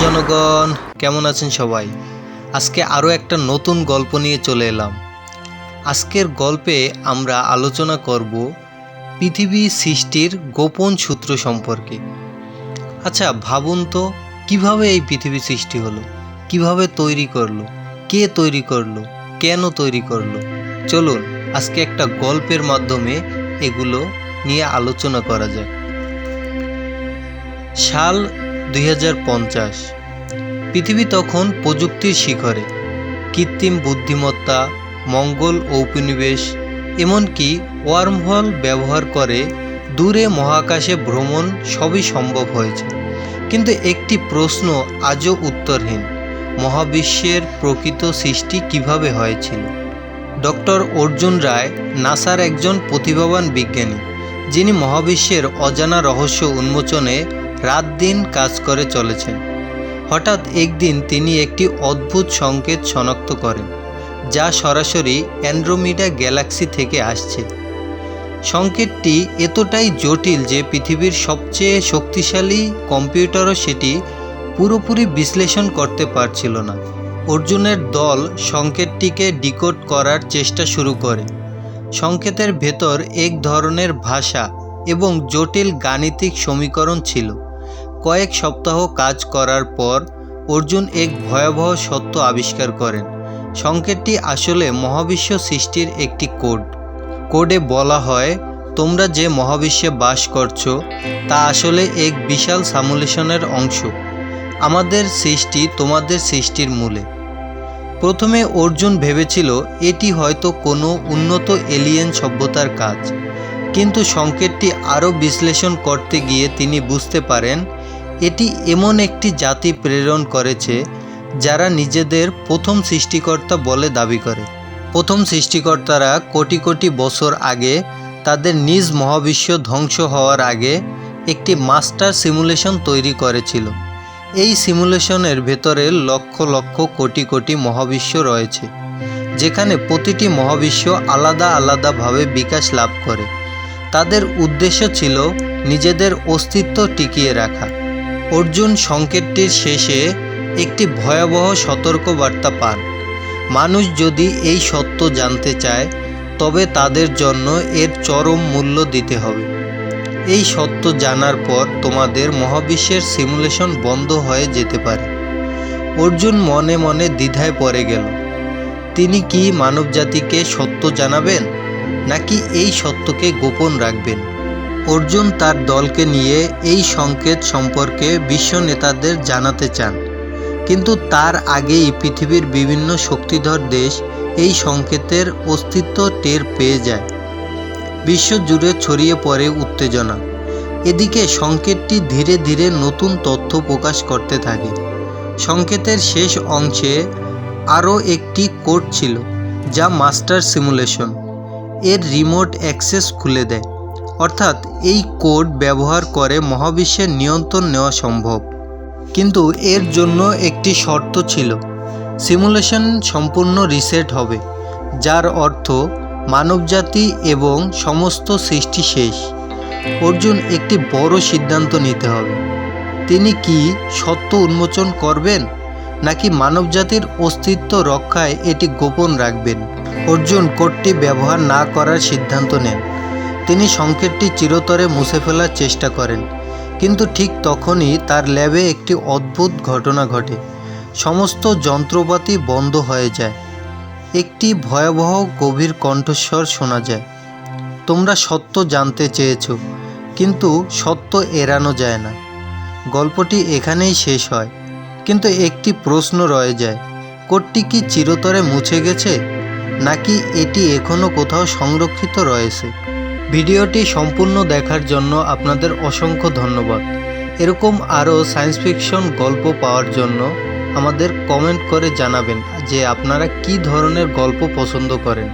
জনগণ, কেমন আছেন সবাই? আজকে আরও একটা নতুন গল্প নিয়ে চলে এলাম। আজকের গল্পে আমরা আলোচনা করব পৃথিবী সৃষ্টির গোপন সূত্র সম্পর্কে। আচ্ছা ভাবুন তো, কিভাবে এই পৃথিবী সৃষ্টি হলো, কিভাবে তৈরি করলো, কে তৈরি করলো, কেন তৈরি করলো? চলুন আজকে একটা গল্পের মাধ্যমে এগুলো নিয়ে আলোচনা করা যাক। সাল 2050। পৃথিবী তখন প্রযুক্তির শিখরে। কৃত্রিম বুদ্ধিমত্তা, মঙ্গল উপনিবেশ, এমনকি ওয়ার্মহোল ব্যবহার করে দূরে মহাকাশে ভ্রমণ সবই সম্ভব হয়েছে। কিন্তু একটি প্রশ্ন আজও উত্তরহীন: মহাবিশ্বের প্রকৃত সৃষ্টি কিভাবে হয়েছিল? ডক্টর অর্জুন রায় নাসার একজন প্রতিভাবান বিজ্ঞানী, যিনি মহাবিশ্বের অজানা রহস্য উন্মোচনে রাত দিন কাজ করে চলেছেন। হঠাৎ একদিন তিনি একটি অদ্ভুত সংকেত শনাক্ত করেন, যা সরাসরি অ্যান্ড্রোমিডা গ্যালাক্সি থেকে আসছে। সংকেতটি এতটাই জটিল যে পৃথিবীর সবচেয়ে শক্তিশালী কম্পিউটারও সেটি পুরোপুরি বিশ্লেষণ করতে পারছিল না। অর্জুনের দল সংকেতটিকে ডিকোড করার চেষ্টা শুরু করে। সংকেতের ভেতর এক ধরনের ভাষা এবং জটিল গাণিতিক সমীকরণ ছিল। কয়েক সপ্তাহ কাজ করার পর অর্জুন এক ভয়াবহ সত্য আবিষ্কার করেন। সংকেতটি আসলে মহাবিশ্ব সৃষ্টির একটি কোড। কোডে বলা হয়, তোমরা যে মহাবিশ্বে বাস করছো তা আসলে এক বিশাল সিমুলেশনের অংশ। আমাদের সৃষ্টি তোমাদের সৃষ্টির মূলে। প্রথমে অর্জুন ভেবেছিল এটি হয়তো কোনো উন্নত এলিয়েন সভ্যতার কাজ, কিন্তু সংকেতটি আরও বিশ্লেষণ করতে গিয়ে তিনি বুঝতে পারেন এটি এমন একটি জাতি প্রেরণ করেছে যারা নিজেদের প্রথম সৃষ্টিকর্তা বলে দাবি করে। প্রথম সৃষ্টিকর্তারা কোটি কোটি বছর আগে, তাদের নিজ মহাবিশ্ব ধ্বংস হওয়ার আগে, একটি মাস্টার সিমুলেশন তৈরি করেছিল। এই সিমুলেশনের ভেতরে লক্ষ লক্ষ কোটি কোটি মহাবিশ্ব রয়েছে, যেখানে প্রতিটি মহাবিশ্ব আলাদা আলাদাভাবে বিকাশ লাভ করে। তাদের উদ্দেশ্য ছিল নিজেদের অস্তিত্ব টিকিয়ে রাখা। অর্জুন সংকেতটির শেষে একটি ভয়াবহ সতর্কবার্তা পান: মানুষ যদি এই সত্য জানতে চায় তবে তাদের জন্য এর চরম মূল্য দিতে হবে। এই সত্য জানার পর তোমাদের মহাবিশ্বের সিমুলেশন বন্ধ হয়ে যেতে পারে। অর্জুন মনে মনে দ্বিধায় পড়ে গেল। তিনি কি মানবজাতিকে সত্য জানাবেন, নাকি এই সত্যকে গোপন রাখবেন? অর্জুন তার দলকে নিয়ে এই সংকেত সম্পর্কে বিশ্ব নেতাদের জানাতে চান, কিন্তু তার আগেই পৃথিবীর বিভিন্ন শক্তিধর দেশ এই সংকেতের অস্তিত্ব টের পেয়ে যায়। বিশ্ব জুড়ে ছড়িয়ে পড়ে উত্তেজনা। এদিকে সংকেতটি ধীরে ধীরে নতুন তথ্য প্রকাশ করতে থাকে। সংকেতের শেষ অংশে আরও একটি কোড ছিল, যা মাস্টার সিমুলেশন এর রিমোট অ্যাক্সেস খুলে দেয়। অর্থাৎ এই কোড ব্যবহার করে মহাবিশ্বের নিয়ন্ত্রণ নেওয়া সম্ভব। কিন্তু এর জন্য একটি শর্ত ছিল: সিমুলেশন সম্পূর্ণ রিসেট হবে, যার অর্থ মানবজাতি এবং সমস্ত সৃষ্টি শেষ। অর্জুন একটি বড় সিদ্ধান্ত নিতে হবে। তিনি কি সত্য উন্মোচন করবেন, নাকি মানবজাতির অস্তিত্ব রক্ষায় এটি গোপন রাখবেন? অর্জুন কোডটি ব্যবহার না করার সিদ্ধান্ত নেন। তিনি সংকেতটি চিরতরে মুছে ফেলার চেষ্টা করেন, কিন্তু ঠিক তখনই তার ল্যাবে একটি অদ্ভুত ঘটনা ঘটে। সমস্ত যন্ত্রপাতি বন্ধ হয়ে যায়। একটি ভয়াবহ গভীর কণ্ঠস্বর শোনা যায়: তোমরা সত্য জানতে চেয়েছ, কিন্তু সত্য এড়ানো যায় না। গল্পটি এখানেই শেষ হয়, কিন্তু একটি প্রশ্ন রয়ে যায়: কোডটি কি চিরতরে মুছে গেছে, নাকি এটি এখনও কোথাও সংরক্ষিত রয়েছে? ভিডিওটি সম্পূর্ণ দেখার জন্য আপনাদের অসংখ্য ধন্যবাদ। এরকম আরও সায়েন্স ফিকশন গল্প পাওয়ার জন্য আমাদের কমেন্ট করে জানাবেন যে আপনারা কী ধরনের গল্প পছন্দ করেন।